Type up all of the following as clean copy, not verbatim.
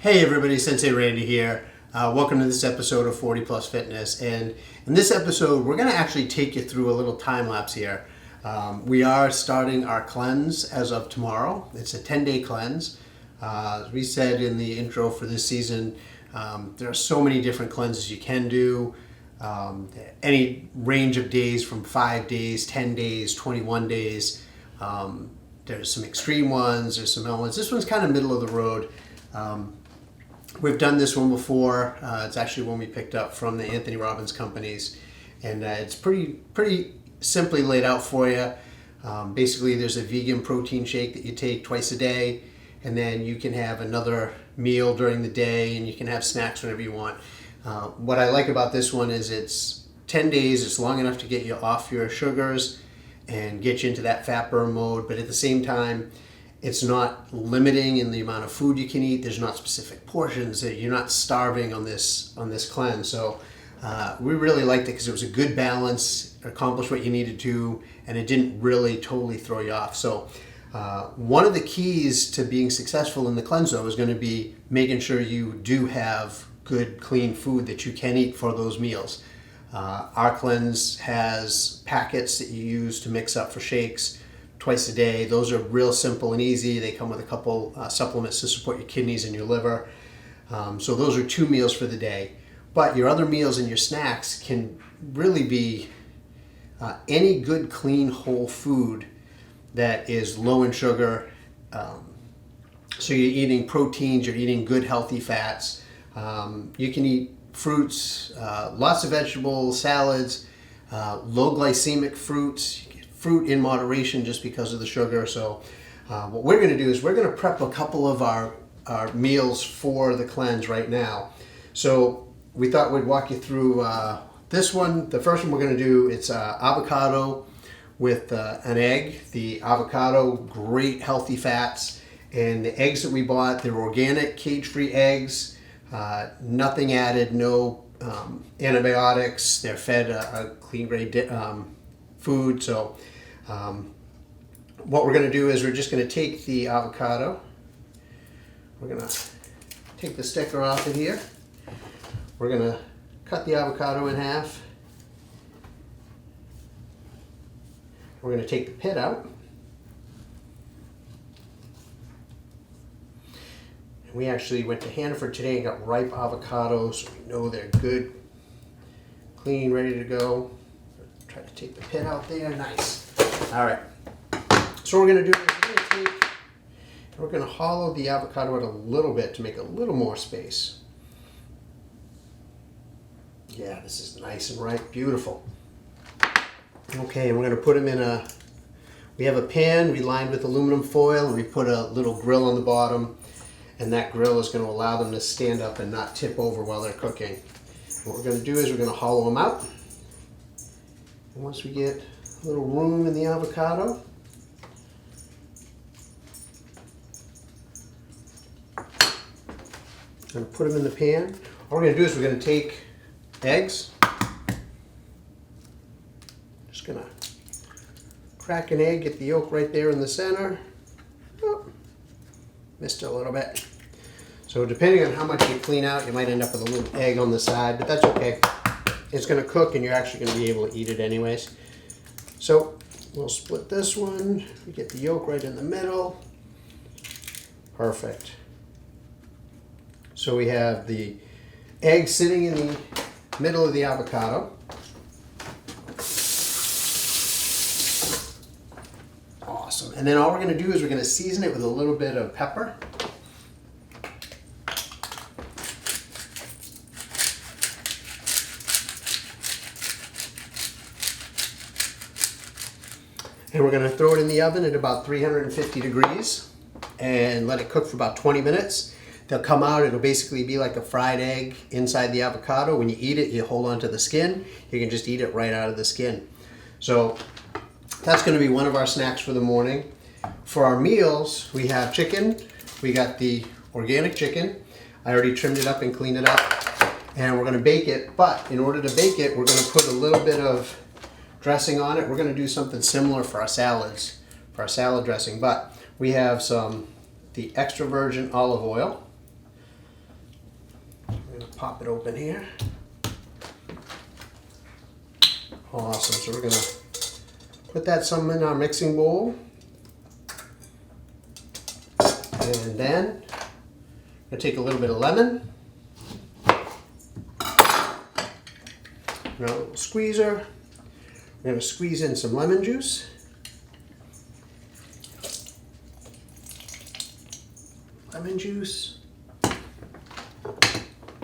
Hey everybody, Sensei Randy here. Welcome to this episode of 40 Plus Fitness. And in this episode, we're going to actually take you through a little time lapse here. We are starting our cleanse as of tomorrow. It's a 10-day cleanse. As we said in the intro for this season, there are so many different cleanses you can do. Any range of days from 5 days, 10 days, 21 days. There's some extreme ones, there's some elements. This one's kind of middle of the road. We've done this one before. It's actually one we picked up from the Anthony Robbins companies, and it's pretty simply laid out for you. Basically, there's a vegan protein shake that you take twice a day, and then you can have another meal during the day, and you can have snacks whenever you want. What I like about this one is it's 10 days. It's long enough to get you off your sugars and get you into that fat burn mode, but at the same time, it's not limiting in the amount of food you can eat. There's not specific portions. You're not starving on this cleanse. So we really liked it because it was a good balance, accomplished what you needed to, and it didn't really totally throw you off. So one of the keys to being successful in the cleanse though is going to be making sure you do have good, clean food that you can eat for those meals. Our cleanse has packets that you use to mix up for shakes twice a day. Those are real simple and easy. They come with a couple supplements to support your kidneys and your liver. So those are 2 meals for the day. But your other meals and your snacks can really be any good, clean, whole food that is low in sugar. So you're eating proteins, you're eating good, healthy fats. You can eat fruits, lots of vegetables, salads, low glycemic fruits. Fruit in moderation just because of the sugar. So what we're going to do is we're going to prep a couple of our meals for the cleanse right now. So we thought we'd walk you through this one. The first one we're going to do, it's avocado with an egg. The avocado, great healthy fats. And the eggs that we bought, they're organic, cage-free eggs. Nothing added, no antibiotics. They're fed a clean grade food. So what we're going to do is we're just going to take the avocado. We're going to take the sticker off of here. We're going to cut the avocado in half. We're going to take the pit out. And we actually went to Hannaford today and got ripe avocados, so we know they're good, clean, ready to go. Try to take the pit out there. Nice. All right. So what we're going to do is we're going to hollow the avocado out a little bit to make a little more space. Yeah, this is nice and ripe. Beautiful. Okay, and we're going to put them in we have a pan we lined with aluminum foil, and we put a little grill on the bottom, and that grill is going to allow them to stand up and not tip over while they're cooking. What we're going to do is we're going to hollow them out. And once we get a little room in the avocado, I'm going to put them in the pan. All we're going to do is we're going to take eggs. Just going to crack an egg, get the yolk right there in the center. Oh, missed it a little bit. So depending on how much you clean out, you might end up with a little egg on the side, but that's okay. It's going to cook and you're actually going to be able to eat it anyways. So we'll split this one. We get the yolk right in the middle. Perfect. So we have the egg sitting in the middle of the avocado. Awesome. And then all we're going to do is we're going to season it with a little bit of pepper. And we're going to throw it in the oven at about 350 degrees and let it cook for about 20 minutes. They'll come out, it'll basically be like a fried egg inside the avocado. When you eat it, you hold on to the skin. You can just eat it right out of the skin. So that's going to be one of our snacks for the morning. For our meals, we have chicken. We got the organic chicken. I already trimmed it up and cleaned it up. And we're going to bake it, but in order to bake it, we're going to put a little bit of dressing on it. We're going to do something similar for our salads, for our salad dressing, but we have the extra virgin olive oil. I'm going to pop it open here. Awesome. So we're going to put that some in our mixing bowl. And then I'm going to take a little bit of lemon. Now a little squeezer. I'm going to squeeze in some lemon juice. Lemon juice.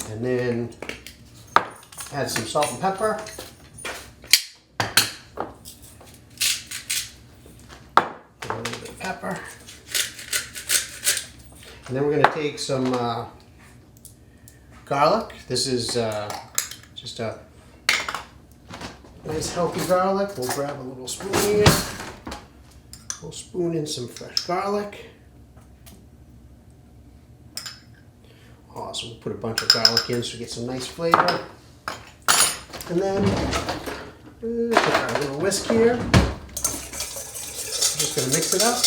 And then add some salt and pepper. A little bit of pepper. And then we're going to take some garlic. This is just a nice healthy garlic. We'll grab a little spoon here. We'll spoon in some fresh garlic. Awesome. We'll put a bunch of garlic in so we get some nice flavor. And then take our little whisk here. Just going to mix it up.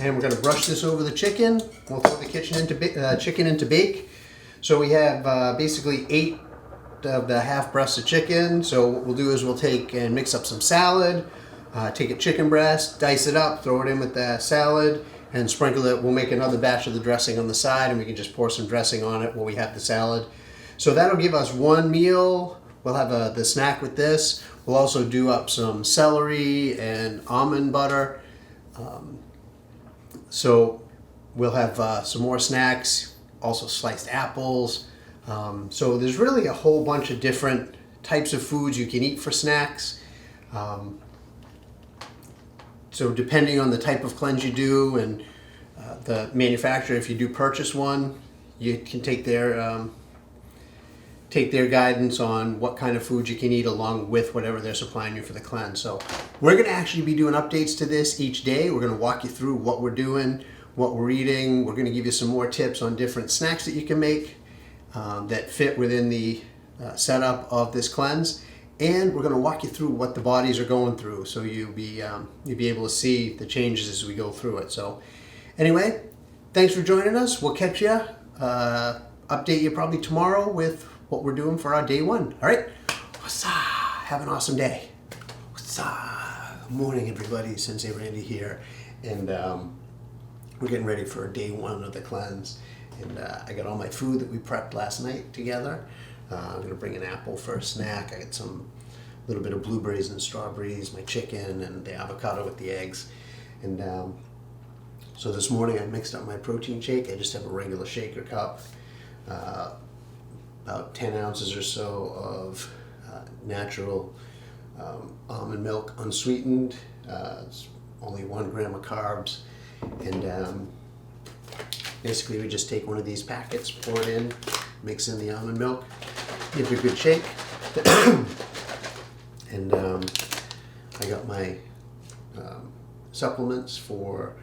And we're going to brush this over the chicken. We'll throw the chicken into bake. So we have basically 8 of the half breasts of chicken. So what we'll do is we'll take and mix up some salad, take a chicken breast, dice it up, throw it in with the salad, and sprinkle it. We'll make another batch of the dressing on the side, and we can just pour some dressing on it while we have the salad. So that'll give us one meal. We'll have the snack with this. We'll also do up some celery and almond butter. So we'll have some more snacks, also sliced apples. So there's really a whole bunch of different types of foods you can eat for snacks. So depending on the type of cleanse you do and the manufacturer, if you do purchase one, you can take their guidance on what kind of food you can eat along with whatever they're supplying you for the cleanse. So we're going to actually be doing updates to this each day. We're going to walk you through what we're doing, what we're eating. We're going to give you some more tips on different snacks that you can make that fit within the setup of this cleanse. And we're going to walk you through what the bodies are going through, so you'll be able to see the changes as we go through it. So anyway, thanks for joining us. We'll catch you, update you probably tomorrow with what we're doing for our day 1. All right? Have an awesome day. Good morning, everybody. Sensei Randy here. And we're getting ready for day 1 of the cleanse. And I got all my food that we prepped last night together. I'm going to bring an apple for a snack. I got some little bit of blueberries and strawberries, my chicken, and the avocado with the eggs. And so this morning I mixed up my protein shake. I just have a regular shaker cup. About 10 ounces or so of natural almond milk, unsweetened. It's only 1 gram of carbs. And basically we just take one of these packets, pour it in, mix in the almond milk, give it a good shake. And I got my supplements for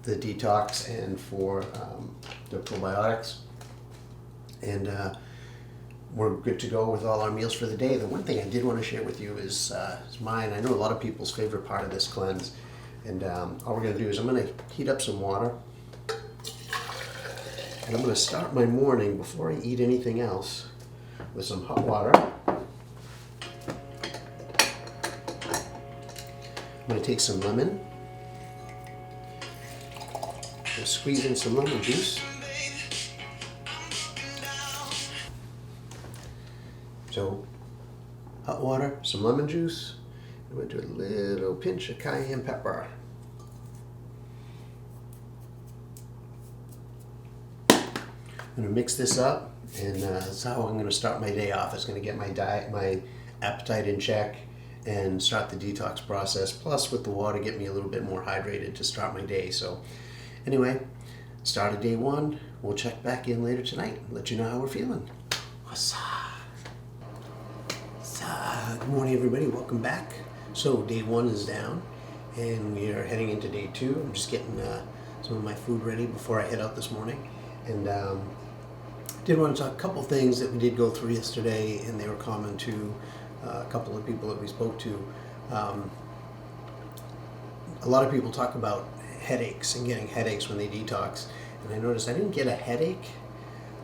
the detox and for the probiotics. And we're good to go with all our meals for the day. The one thing I did want to share with you is mine. I know a lot of people's favorite part of this cleanse. And all we're going to do is I'm going to heat up some water. And I'm going to start my morning before I eat anything else with some hot water. I'm going to take some lemon. I'm squeeze in some lemon juice. So, hot water, some lemon juice. I'm going to do a little pinch of cayenne pepper. I'm going to mix this up, and that's how I'm going to start my day off. It's going to get my diet, my appetite in check, and start the detox process. Plus, with the water, get me a little bit more hydrated to start my day. So, anyway, start of day 1. We'll check back in later tonight and let you know how we're feeling. Good morning, everybody. Welcome back. So, day 1 is down, and we are heading into day 2. I'm just getting some of my food ready before I head out this morning. And did want to talk a couple things that we did go through yesterday, and they were common to a couple of people that we spoke to. A lot of people talk about headaches and getting headaches when they detox. And I noticed I didn't get a headache.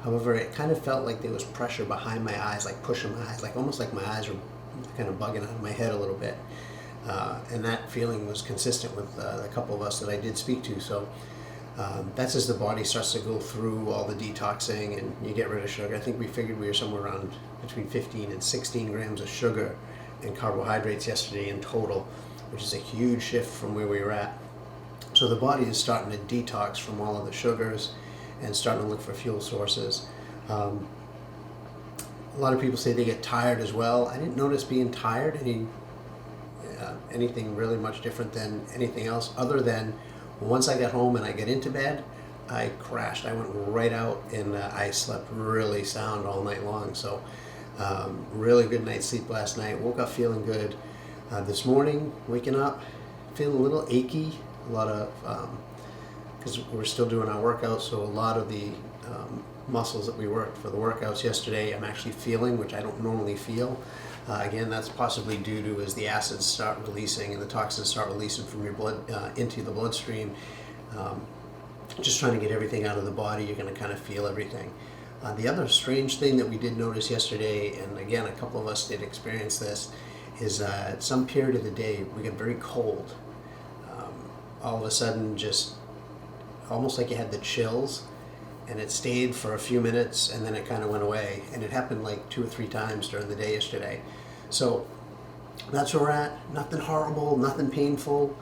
However, it kind of felt like there was pressure behind my eyes, like pushing my eyes, like almost like my eyes were kind of bugging out of my head a little bit. And that feeling was consistent with a couple of us that I did speak to. So that's as the body starts to go through all the detoxing and you get rid of sugar. I think we figured we were somewhere around between 15 and 16 grams of sugar and carbohydrates yesterday in total, which is a huge shift from where we were at. So the body is starting to detox from all of the sugars and starting to look for fuel sources. A lot of people say they get tired as well. I didn't notice being tired anything really much different than anything else, other than once I got home and I get into bed, I crashed. I went right out and I slept really sound all night long. So really good night's sleep last night. Woke up feeling good. This morning, waking up, feeling a little achy. A lot of, because we're still doing our workouts, so a lot of the muscles that we worked for the workouts yesterday, I'm actually feeling, which I don't normally feel. Again, that's possibly due to as the acids start releasing and the toxins start releasing from your blood into the bloodstream. Just trying to get everything out of the body, you're going to kind of feel everything. The other strange thing that we did notice yesterday, and again, a couple of us did experience this, is at some period of the day we get very cold. All of a sudden, just almost like you had the chills, and it stayed for a few minutes and then it kind of went away. And it happened like 2 or 3 times during the day yesterday. So that's where we're at. Nothing horrible, nothing painful.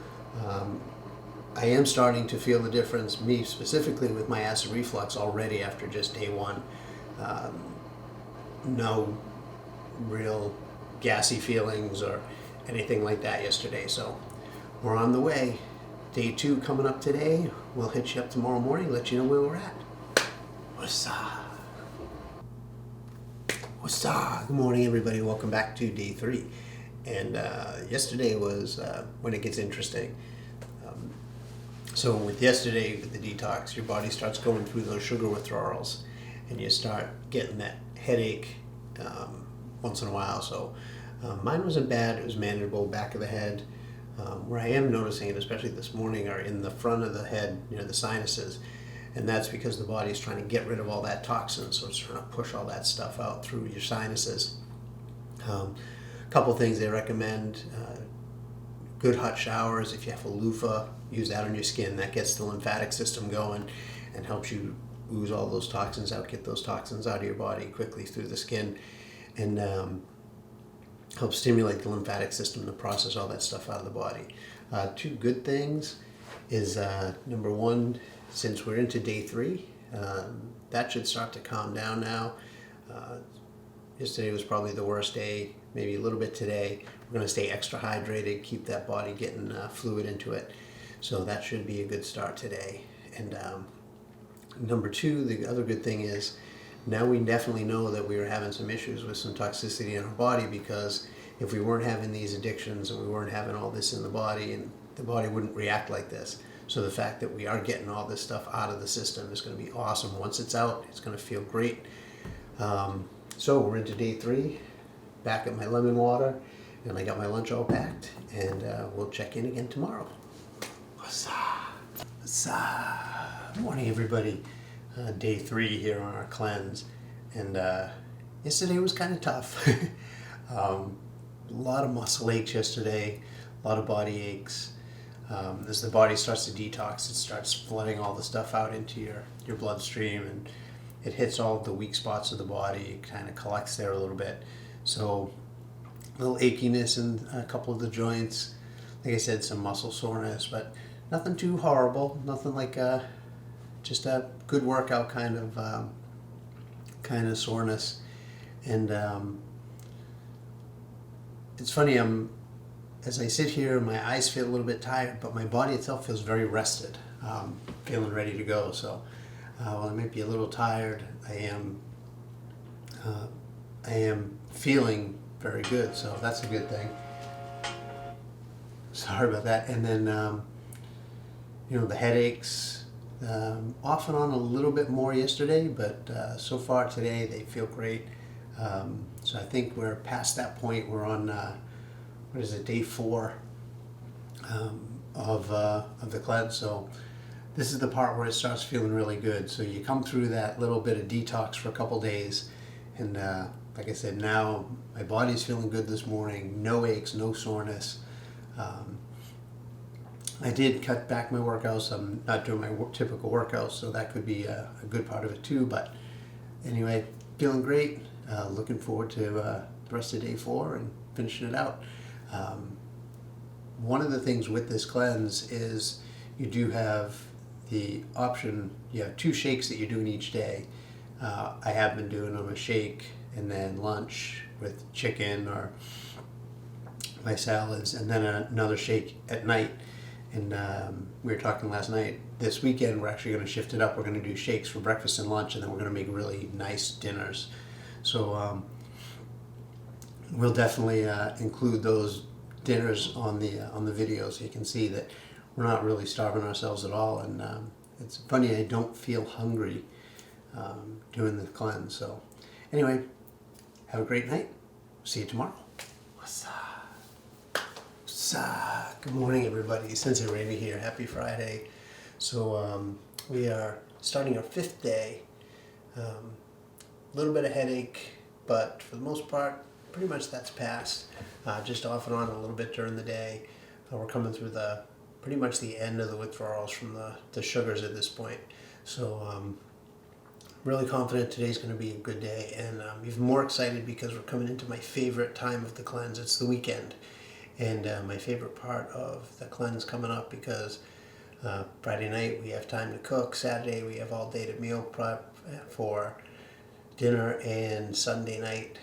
I am starting to feel the difference, me specifically with my acid reflux already after just day 1. No real gassy feelings or anything like that yesterday. So we're on the way. Day 2 coming up today. We'll hit you up tomorrow morning, let you know where we're at. What's up? What's up? Good morning, everybody. Welcome back to day 3. And yesterday was when it gets interesting. So with yesterday, with the detox, your body starts going through those sugar withdrawals, and you start getting that headache once in a while. So mine wasn't bad. It was manageable, back of the head. Where I am noticing it, especially this morning, are in the front of the head, near the sinuses. And that's because the body is trying to get rid of all that toxin, so it's trying to push all that stuff out through your sinuses. A couple things they recommend: good hot showers. If you have a loofah, use that on your skin. That gets the lymphatic system going and helps you ooze all those toxins out, get those toxins out of your body quickly through the skin, and helps stimulate the lymphatic system to process all that stuff out of the body. 2 good things is, number 1, since we're into day 3, that should start to calm down now. Yesterday was probably the worst day, maybe a little bit today. We're going to stay extra hydrated, keep that body getting fluid into it. So that should be a good start today. And number 2, the other good thing is, now we definitely know that we were having some issues with some toxicity in our body, because if we weren't having these addictions and we weren't having all this in the body, and the body wouldn't react like this. So the fact that we are getting all this stuff out of the system is going to be awesome. Once it's out, it's going to feel great. So we're into day 3, back at my lemon water, and I got my lunch all packed, and we'll check in again tomorrow. What's up? What's up? Good morning, everybody. Day 3 here on our cleanse, and yesterday was kind of tough. A lot of muscle aches yesterday, a lot of body aches. As the body starts to detox, it starts flooding all the stuff out into your bloodstream, and it hits all the weak spots of the body. It kind of collects there a little bit. So a little achiness in a couple of the joints. Like I said, some muscle soreness, but nothing too horrible. Nothing like just a good workout kind of soreness. And it's funny, as I sit here, my eyes feel a little bit tired, but my body itself feels very rested, feeling ready to go. So while I might be a little tired, I am feeling very good, so that's a good thing. Sorry about that. And then the headaches, off and on a little bit more yesterday, but so far today they feel great. So I think we're past that point. We're on day 4. of the cleanse. So this is the part where it starts feeling really good. So you come through that little bit of detox for a couple days, and like I said, now my body's feeling good this morning. No aches, no soreness. I did cut back my workouts. I'm not doing my typical workouts, so that could be a good part of it too. But anyway, feeling great. Looking forward to the rest of day 4 and finishing it out. One of the things with this cleanse is you do have the option. You have 2 shakes that you're doing each day. I have been doing them a shake and then lunch with chicken or my salads, and then another shake at night. And we were talking last night, this weekend we're actually going to shift it up. We're going to do shakes for breakfast and lunch, and then we're going to make really nice dinners. So we'll definitely include those dinners on the video, so you can see that we're not really starving ourselves at all. And it's funny, I don't feel hungry doing the cleanse. So anyway, have a great night. See you tomorrow. What's up? Good morning, everybody. Sensei Randy here. Happy Friday. So we are starting our 5th day. A little bit of headache, but for the most part, pretty much that's passed. Just off and on a little bit during the day. We're coming through pretty much the end of the withdrawals from the sugars at this point. So really confident today's going to be a good day, and I'm even more excited because we're coming into my favorite time of the cleanse. It's the weekend. And my favorite part of the cleanse coming up, because Friday night we have time to cook. Saturday we have all day to meal prep for dinner, and Sunday night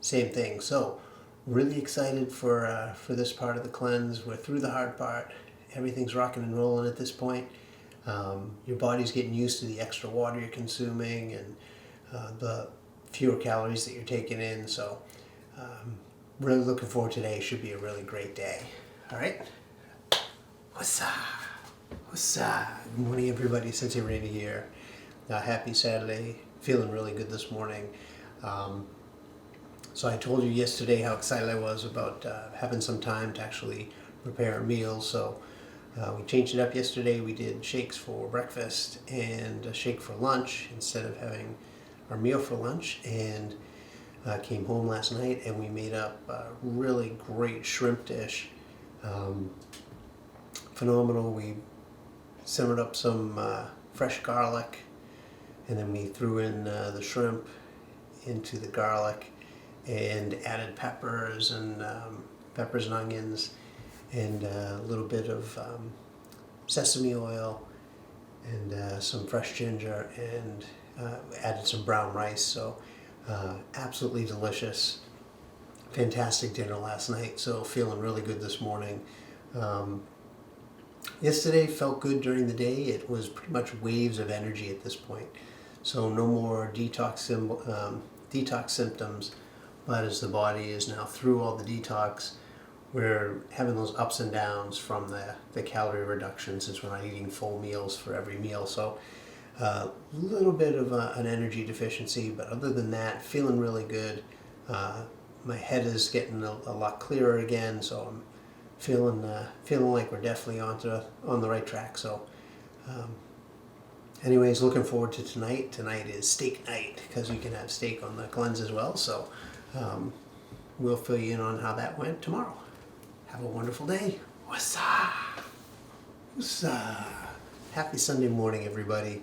same thing. So really excited for this part of the cleanse. We're through the hard part. Everything's rocking and rolling at this point. Your body's getting used to the extra water you're consuming and the fewer calories that you're taking in. So really looking forward to today. Should be a really great day. All right. What's up? What's up? Good morning, everybody. Sensei Randy here. Happy Saturday. Feeling really good this morning. So I told you yesterday how excited I was about having some time to actually prepare a meal. So we changed it up yesterday. We did shakes for breakfast and a shake for lunch instead of having our meal for lunch. And came home last night and we made up a really great shrimp dish. Phenomenal. We simmered up some fresh garlic, and then we threw in the shrimp into the garlic and added peppers and onions and a little bit of sesame oil and some fresh ginger, and added some brown rice. So absolutely delicious. Fantastic dinner last night, so feeling really good this morning. Yesterday felt good during the day. It was pretty much waves of energy at this point. So no more detox symptoms, but as the body is now through all the detox, we're having those ups and downs from the calorie reduction, since we're not eating full meals for every meal. So a little bit of an energy deficiency, but other than that, feeling really good. My head is getting a lot clearer again, so I'm feeling like we're definitely on the right track. So anyways, looking forward to tonight. Tonight is steak night, because we can have steak on the cleanse as well. So we'll fill you in on how that went tomorrow. Have a wonderful day. What's up? What's up? Happy Sunday morning, everybody.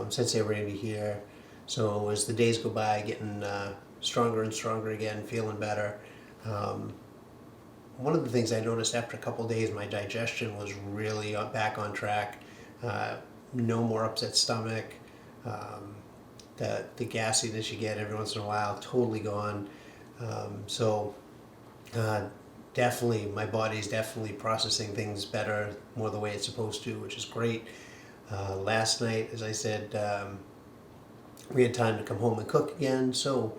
Sensei Randy here. So as the days go by, getting stronger and stronger again, feeling better. One of the things I noticed after a couple days, my digestion was really back on track. No more upset stomach. The gassiness you get every once in a while, totally gone. Definitely, my body's definitely processing things better, more the way it's supposed to, which is great. Last night, as I said, we had time to come home and cook again, so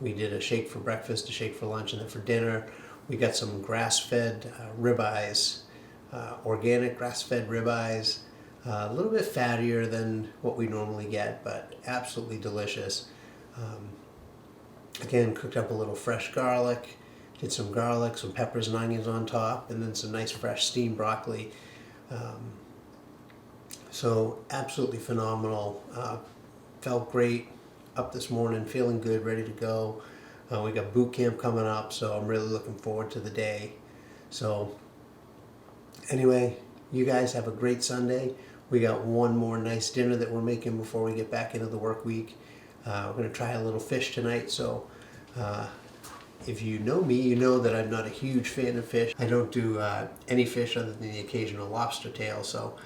we did a shake for breakfast, a shake for lunch, and then for dinner, we got some grass-fed ribeyes, organic grass-fed ribeyes, a little bit fattier than what we normally get, but absolutely delicious. Again, cooked up a little fresh garlic, Did some garlic, some peppers and onions on top, and then some nice fresh steamed broccoli. So absolutely phenomenal. Felt great up this morning, feeling good, ready to go. We got boot camp coming up, so I'm really looking forward to the day. So anyway, you guys have a great Sunday. We got one more nice dinner that we're making before we get back into the work week. We're going to try a little fish tonight, so if you know me, you know that I'm not a huge fan of fish. I don't do any fish other than the occasional lobster tail, so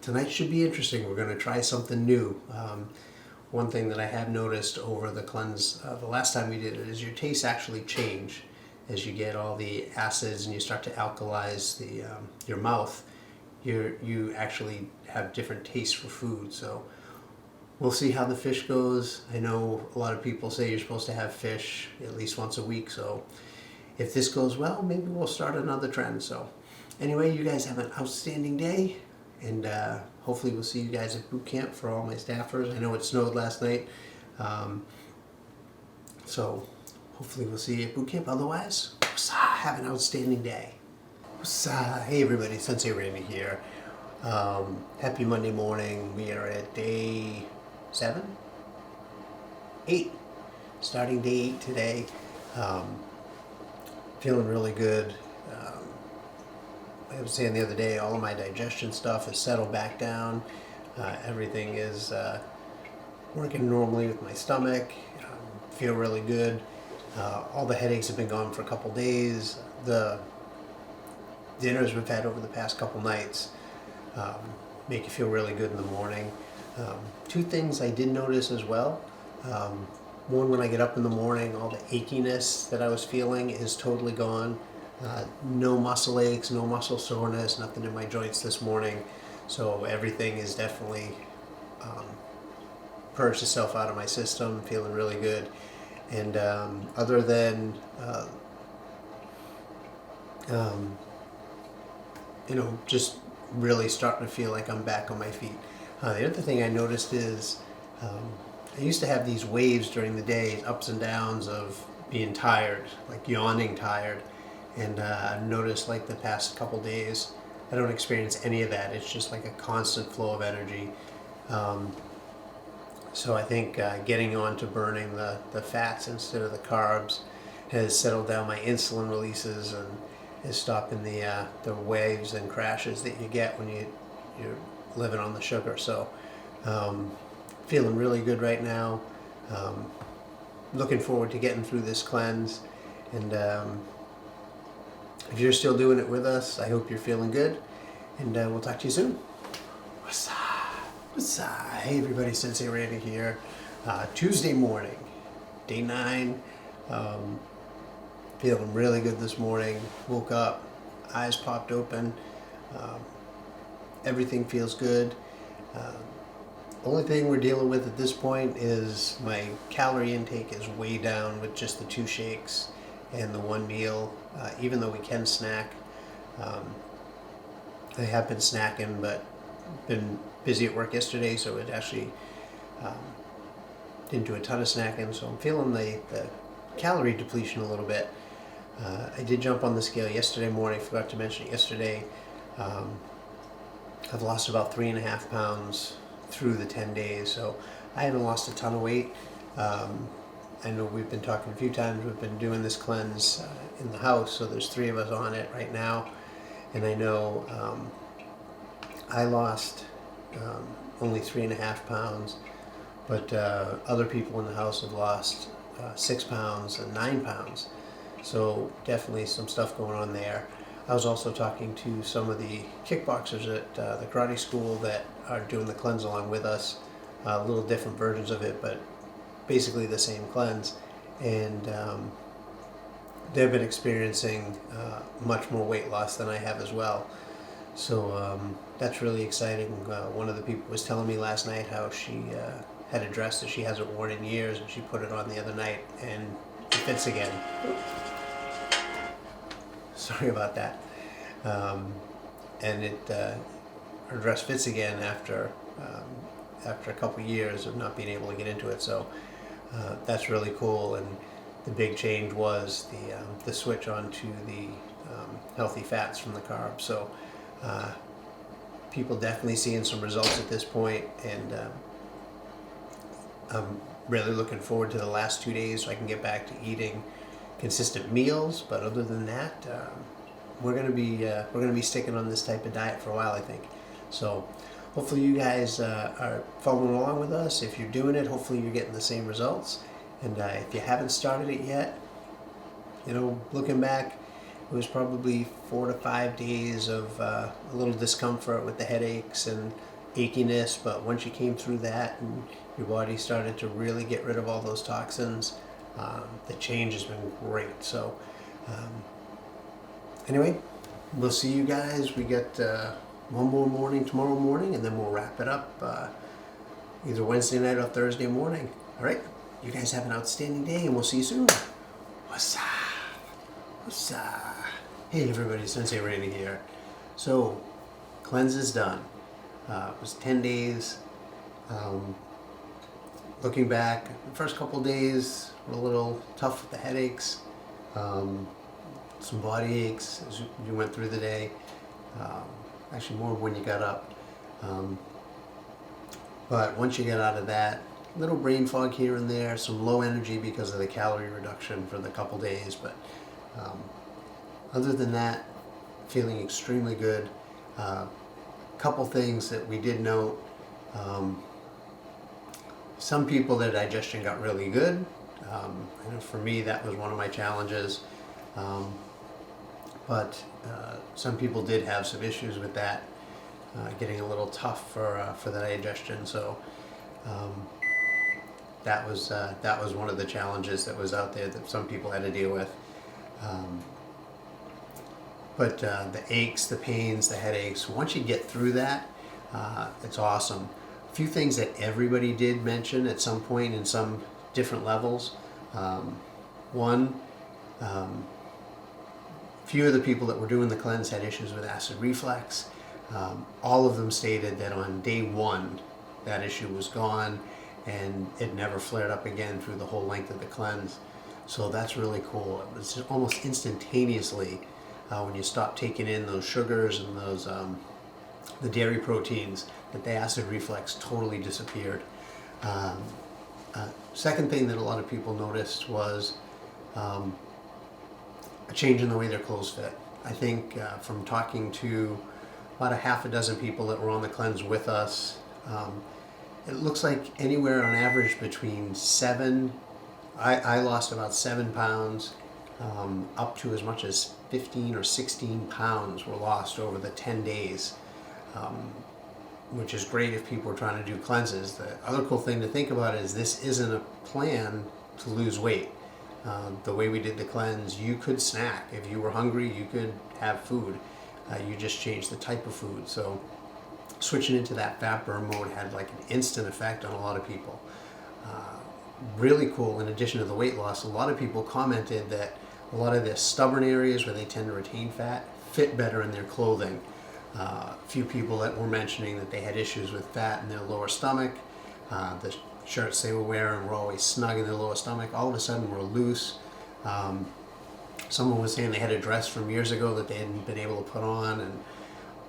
tonight should be interesting. We're going to try something new. One thing that I have noticed over the cleanse, the last time we did it, is your tastes actually change as you get all the acids and you start to alkalize your mouth. You actually have different tastes for food. So we'll see how the fish goes. I know a lot of people say you're supposed to have fish at least once a week. So if this goes well, maybe we'll start another trend. So anyway, you guys have an outstanding day. And hopefully we'll see you guys at boot camp for all my staffers. I know it snowed last night. So hopefully we'll see you at boot camp. Otherwise, have an outstanding day. Hey everybody, Sensei Randy here. Happy Monday morning. We are at day 8. Starting day 8 today. Feeling really good. I was saying the other day, all of my digestion stuff has settled back down. Everything is working normally with my stomach. Feel really good. All the headaches have been gone for a couple days. The dinners we've had over the past couple nights make you feel really good in the morning. 2 things I did notice as well. One, when I get up in the morning, all the achiness that I was feeling is totally gone. No muscle aches, no muscle soreness, nothing in my joints this morning. So everything is definitely purged itself out of my system, feeling really good. And other than, just really starting to feel like I'm back on my feet. The other thing I noticed is I used to have these waves during the day, ups and downs of being tired, like yawning tired. And I've noticed like the past couple days, I don't experience any of that. It's just like a constant flow of energy. So I think getting on to burning the fats instead of the carbs has settled down my insulin releases and is stopping the waves and crashes that you get when you're living on the sugar. So feeling really good right now. Looking forward to getting through this cleanse. And if you're still doing it with us, I hope you're feeling good, and we'll talk to you soon. What's up? Hey everybody, Sensei Randy here. Tuesday morning, day 9. Feeling really good this morning. Woke up, eyes popped open. Everything feels good. Only thing we're dealing with at this point is my calorie intake is way down with just the 2 shakes and the 1 meal, even though we can snack. I have been snacking, but been busy at work yesterday, so it actually didn't do a ton of snacking, so I'm feeling the calorie depletion a little bit. I did jump on the scale yesterday morning, forgot to mention it yesterday. I've lost about 3.5 pounds through the 10 days, so I haven't lost a ton of weight. I know we've been talking a few times, we've been doing this cleanse in the house, so there's 3 of us on it right now. And I know I lost only 3.5 pounds, but other people in the house have lost 6 pounds and 9 pounds. So definitely some stuff going on there. I was also talking to some of the kickboxers at the karate school that are doing the cleanse along with us, little different versions of it, but basically the same cleanse, and they've been experiencing much more weight loss than I have as well. So that's really exciting. One of the people was telling me last night how she had a dress that she hasn't worn in years, and she put it on the other night and it fits again. Sorry about that. And her dress fits again after a couple years of not being able to get into it. So that's really cool. And the big change was the switch onto the healthy fats from the carbs. So people definitely seeing some results at this point, and I'm really looking forward to the last 2 days so I can get back to eating consistent meals. But other than that, we're gonna be sticking on this type of diet for a while, I think. So hopefully you guys are following along with us. If you're doing it, hopefully you're getting the same results. And if you haven't started it yet, looking back, it was probably 4 to 5 days of a little discomfort with the headaches and achiness. But once you came through that and your body started to really get rid of all those toxins, the change has been great. So anyway, we'll see you guys. We got one more morning tomorrow morning, and then we'll wrap it up either Wednesday night or Thursday morning. All right? You guys have an outstanding day, and we'll see you soon. What's up? What's up? Hey everybody, Sensei Randy here. So, cleanse is done. It was 10 days. Looking back, the first couple days were a little tough with the headaches, some body aches as you went through the day. Actually more when you got up. But once you get out of that, little brain fog here and there, some low energy because of the calorie reduction for the couple days, but other than that, feeling extremely good. Couple things that we did note. Some people, their digestion got really good. I know for me that was one of my challenges. But some people did have some issues with that, getting a little tough for the digestion. So that was one of the challenges that was out there that some people had to deal with. But the aches, the pains, the headaches, once you get through that, it's awesome. A few things that everybody did mention at some point in some different levels. One, few of the people that were doing the cleanse had issues with acid reflux. All of them stated that on day one, that issue was gone and it never flared up again through the whole length of the cleanse. So that's really cool. It was almost instantaneously when you stop taking in those sugars and those the dairy proteins, that the acid reflux totally disappeared. Second thing that a lot of people noticed was a change in the way their clothes fit. I think from talking to about a half a dozen people that were on the cleanse with us, it looks like anywhere on average between I lost about 7 pounds, up to as much as 15 or 16 pounds were lost over the 10 days, which is great if people are trying to do cleanses. The other cool thing to think about is this isn't a plan to lose weight. The way we did the cleanse, you could snack. If you were hungry, you could have food. You just changed the type of food. So switching into that fat burn mode had like an instant effect on a lot of people. Really cool. In addition to the weight loss, a lot of people commented that a lot of the stubborn areas where they tend to retain fat fit better in their clothing. A few people that were mentioning that they had issues with fat in their lower stomach. The shirts they were wearing were always snug in their lower stomach. All of a sudden were loose. Someone was saying they had a dress from years ago that they hadn't been able to put on, and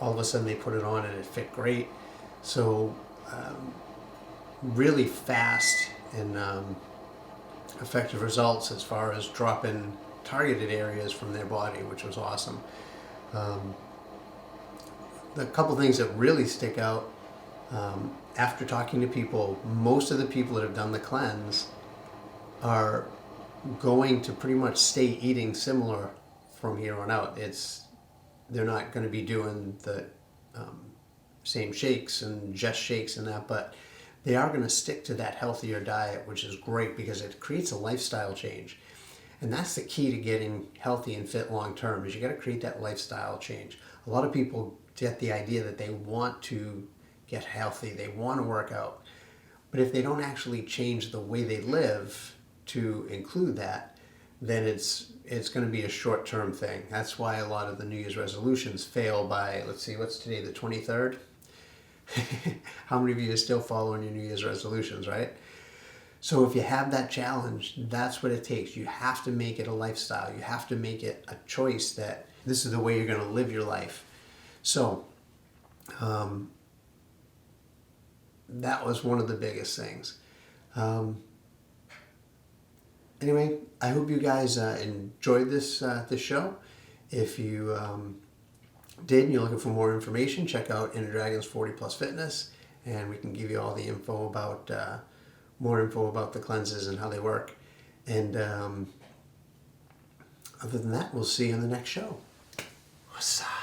all of a sudden they put it on and it fit great. So really fast and effective results as far as dropping targeted areas from their body, which was awesome. The couple things that really stick out, after talking to people, most of the people that have done the cleanse are going to pretty much stay eating similar from here on out. They're not going to be doing the same shakes and just shakes and that, but they are going to stick to that healthier diet, which is great because it creates a lifestyle change. And that's the key to getting healthy and fit long term, is you got to create that lifestyle change. A lot of people get the idea that they want to get healthy, they want to work out, but if they don't actually change the way they live to include that, then it's going to be a short-term thing. That's why a lot of the New Year's resolutions fail by, let's see, what's today, the 23rd? How many of you are still following your New Year's resolutions, right? So if you have that challenge, that's what it takes. You have to make it a lifestyle. You have to make it a choice that this is the way you're going to live your life. So that was one of the biggest things. Anyway, I hope you guys enjoyed this show. If you did and you're looking for more information, check out Inner Dragons 40 Plus Fitness, and we can give you all the info about more info about the cleanses and how they work. And other than that, we'll see you on the next show. What's up?